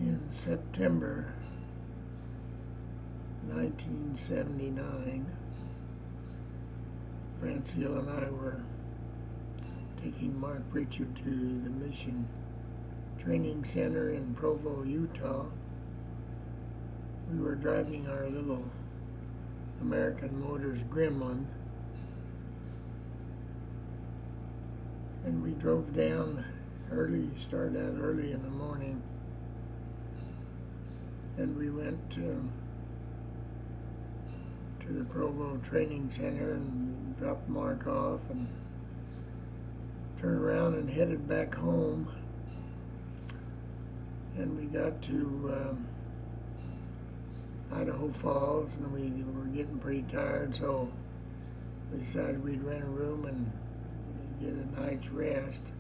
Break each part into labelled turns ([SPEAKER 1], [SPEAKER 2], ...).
[SPEAKER 1] In September 1979, Francine and I were taking Mark Richard to the Mission Training Center in Provo, Utah. We were driving our little American Motors Gremlin, and we drove down early, started out early in the morning, and we went to the Provo Training Center and dropped Mark off and turned around and headed back home. And we got to Idaho Falls, and we were getting pretty tired, so we decided we'd rent a room and get a night's rest.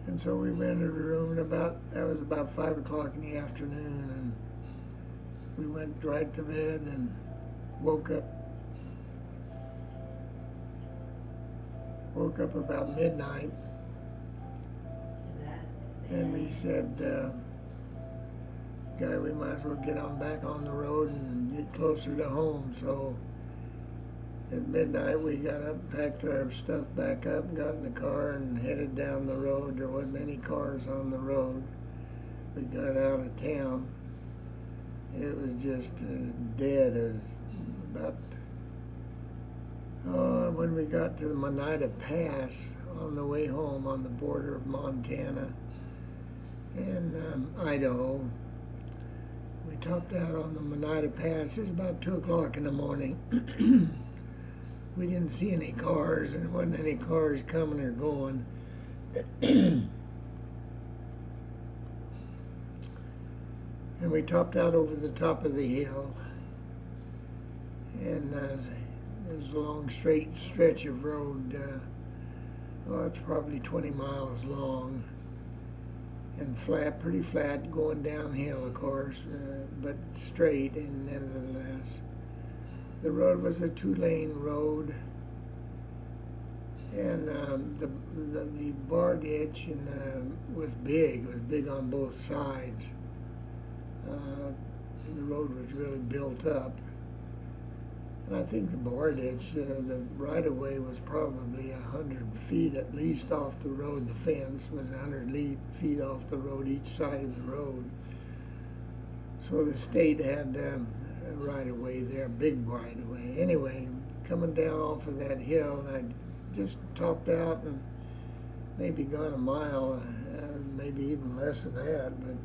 [SPEAKER 1] And so we rented a room, and that was about 5 o'clock in the afternoon, and we went right to bed and woke up about midnight, and we said, "Guy, we might as well get on back on the road and get closer to home." So at midnight we got up, packed our stuff back up, got in the car and headed down the road. There wasn't any cars on the road. We got out of town. It was just dead. It was about, when we got to the Monida Pass on the way home on the border of Montana and Idaho, we topped out on the Monida Pass. It was about 2 o'clock in the morning. We didn't see any cars, and there wasn't any cars coming or going. And we topped out over the top of the hill, and it was a long straight stretch of road. It's probably 20 miles long, and flat, pretty flat, going downhill, of course, but straight, and nevertheless. The road was a 2-lane road, and the bar ditch was big. It was big on both sides. The road was really built up, and I think the bar ditch, the right-of-way was probably 100 feet at least off the road. The fence was 100 feet off the road, each side of the road. So the state had right-of-way there, big right-of-way. Anyway, coming down off of that hill, and I just topped out and maybe gone a mile, maybe even less than that, and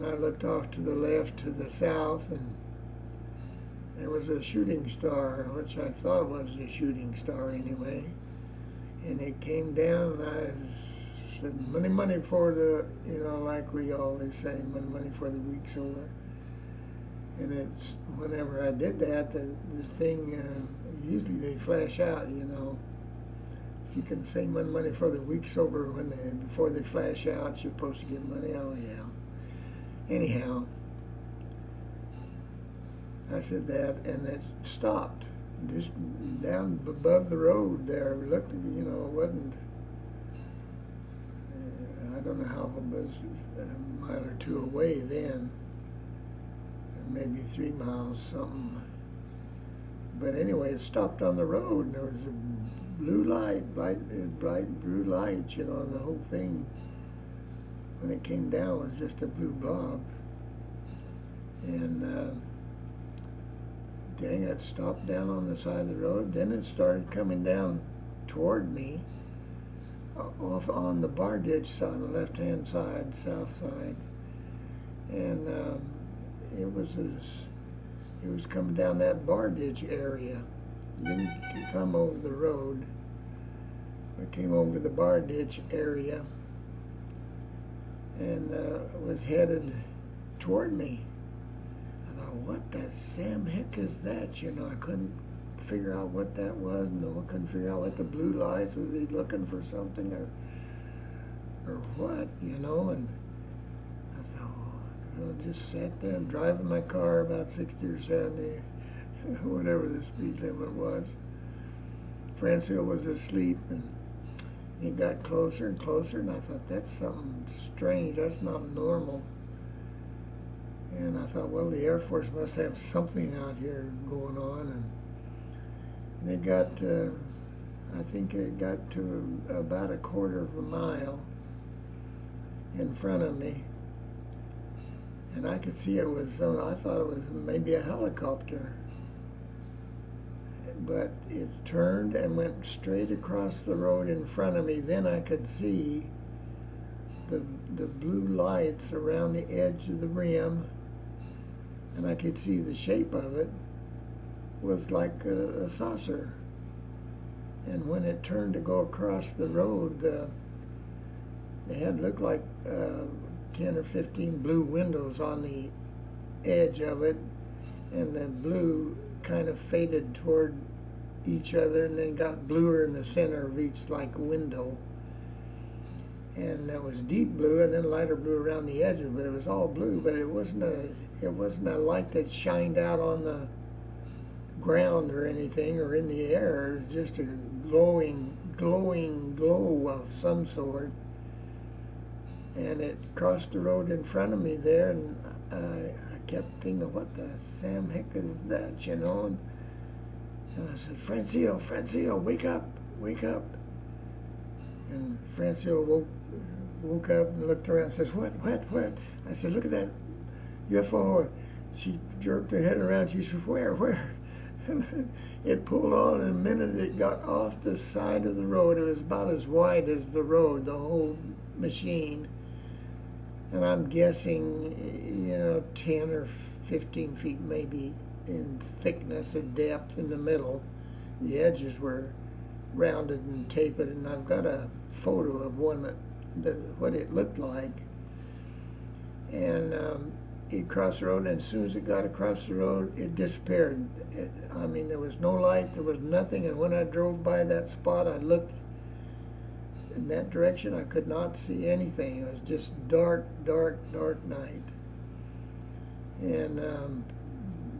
[SPEAKER 1] I looked off to the left, to the south, and there was a shooting star, which I thought was a shooting star anyway, and it came down, and I said, money, money for the, like we always say, money for the week's over. And it's, whenever I did that, the thing, usually they flash out, If you can say money for the week's over before they flash out, you're supposed to get money. Oh, yeah. Anyhow, I said that, and it stopped, just down above the road there. Looked, it wasn't, I don't know how it was, a mile or two away then. Maybe 3 miles, something. But anyway, it stopped on the road, and there was a blue light, bright blue light, the whole thing, when it came down, was just a blue blob. And dang, it stopped down on the side of the road. Then it started coming down toward me, off on the bar ditch side, on the left-hand side, south side. And it was coming down that bar ditch area. It didn't come over the road. It came over the bar ditch area and was headed toward me. I thought, what the Sam heck is that? I couldn't figure out what that was. No, I couldn't figure out what the blue lights, was he looking for something or what, And I thought, I just sat there and driving my car about 60 or 70, whatever the speed limit was. Francine was asleep, and It got closer and closer, and I thought, that's something strange. That's not normal. And I thought, well, the Air Force must have something out here going on. And it got, I think it got to about a quarter of a mile in front of me. And I could see it was, I thought it was maybe a helicopter. But it turned and went straight across the road in front of me. Then I could see the blue lights around the edge of the rim, and I could see the shape of it was like a saucer. And when it turned to go across the road, they had looked like 10 or 15 blue windows on the edge of it, and the blue kind of faded toward each other and then got bluer in the center of each, like window. And that was deep blue and then lighter blue around the edges, but it was all blue. But it wasn't a light that shined out on the ground or anything or in the air. It was just a glowing glow of some sort. And it crossed the road in front of me there, and I kept thinking, what the Sam heck is that, you know? And I said, Francio, wake up. And Francio woke up and looked around and says, what? I said, look at that UFO. She jerked her head around. She said, where? And it pulled on, and in a minute it got off the side of the road. It was about as wide as the road, the whole machine. And I'm guessing, 10 or 15 feet maybe in thickness or depth in the middle. The edges were rounded and tapered, and I've got a photo of one what it looked like. And it crossed the road, and as soon as it got across the road, it disappeared. There was no light, there was nothing, and when I drove by that spot, I looked in that direction. I could not see anything. It was just dark night. And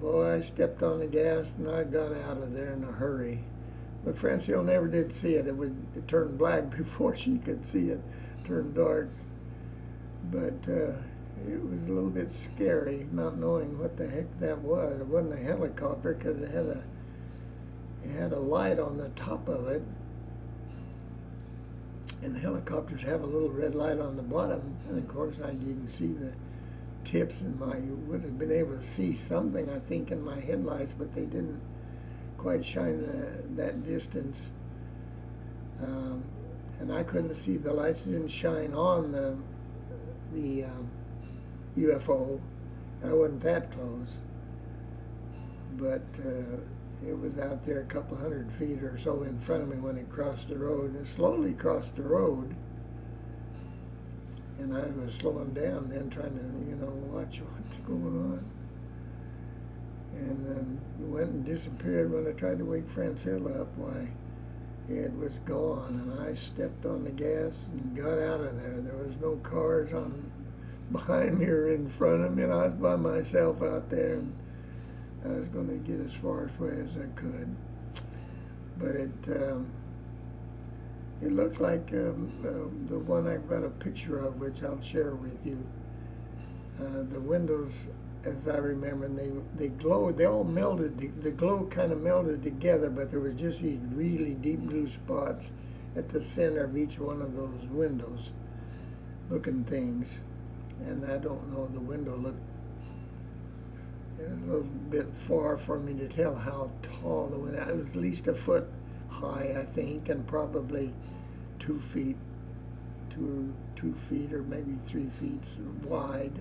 [SPEAKER 1] boy, I stepped on the gas and I got out of there in a hurry. But Francine never did see it. It turned black before she could see it. Turned dark. But it was a little bit scary, not knowing what the heck that was. It wasn't a helicopter because it had a light on the top of it. And helicopters have a little red light on the bottom. And of course, you can see the tips you would have been able to see something, I think, in my headlights, but they didn't quite shine that distance. And I couldn't see, the lights didn't shine on the UFO. I wasn't that close. But it was out there a couple hundred feet or so in front of me when it crossed the road. It slowly crossed the road. And I was slowing down then, trying to, watch what's going on. And then it went and disappeared. When I tried to wake Francilla up, why, it was gone. And I stepped on the gas and got out of there. There was no cars behind me or in front of me, and I was by myself out there. And I was going to get as far away as I could. But it looked like the one I've got a picture of, which I'll share with you. The windows, as I remember, they glowed. They all melted. The glow kind of melded together, but there was just these really deep blue spots at the center of each one of those windows, looking things. And I don't know, the window looked a little bit far for me to tell how tall the window. It was at least a foot high, I think, and probably 2 feet, 2 feet or maybe 3 feet wide.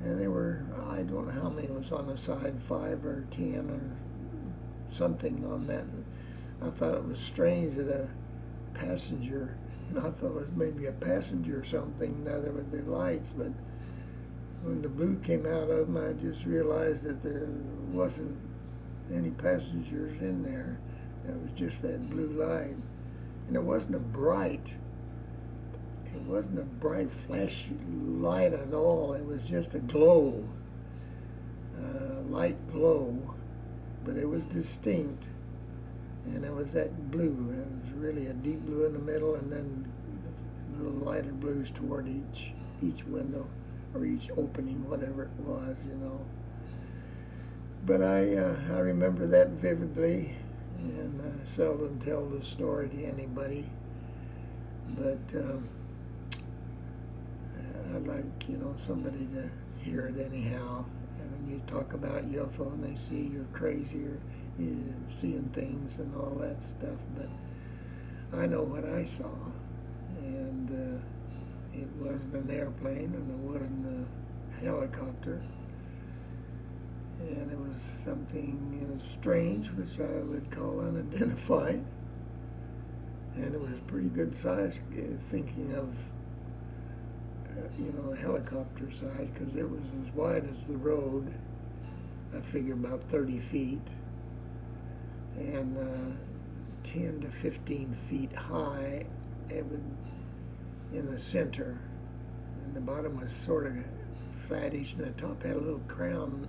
[SPEAKER 1] And they were, I don't know how many was on the side, 5 or 10 or something on that. I thought it was strange that a passenger, and I thought it was maybe a passenger or something, there with the lights, but when the blue came out of them, I just realized that there wasn't any passengers in there. It was just that blue light. And it wasn't a bright flash light at all. It was just a glow, light glow, but it was distinct. and it was that blue. It was really a deep blue in the middle, and then little lighter blues toward each window or each opening, whatever it was, you know. But I remember that vividly, and seldom tell the story to anybody. But I'd like, you know, somebody to hear it anyhow. And when you talk about UFO and they see you're crazy or you're seeing things and all that stuff, but I know what I saw, and it wasn't an airplane and it wasn't a helicopter, and it was something, you know, strange, which I would call unidentified, and it was pretty good size, thinking of you know, a helicopter size, because it was as wide as the road. I figure about 30 feet, and 10 to 15 feet high. It would in the center, and the bottom was sort of flattish, and the top had a little crown,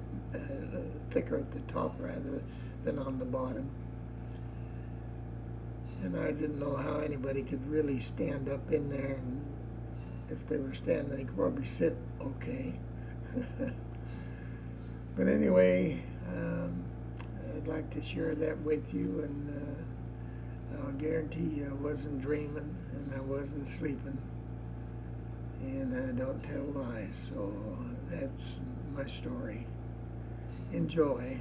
[SPEAKER 1] thicker at the top rather than on the bottom. And I didn't know how anybody could really stand up in there, and if they were standing, they could probably sit okay. But anyway, I'd like to share that with you, and I'll guarantee you I wasn't dreaming and I wasn't sleeping, and I don't tell lies, so that's my story. Enjoy.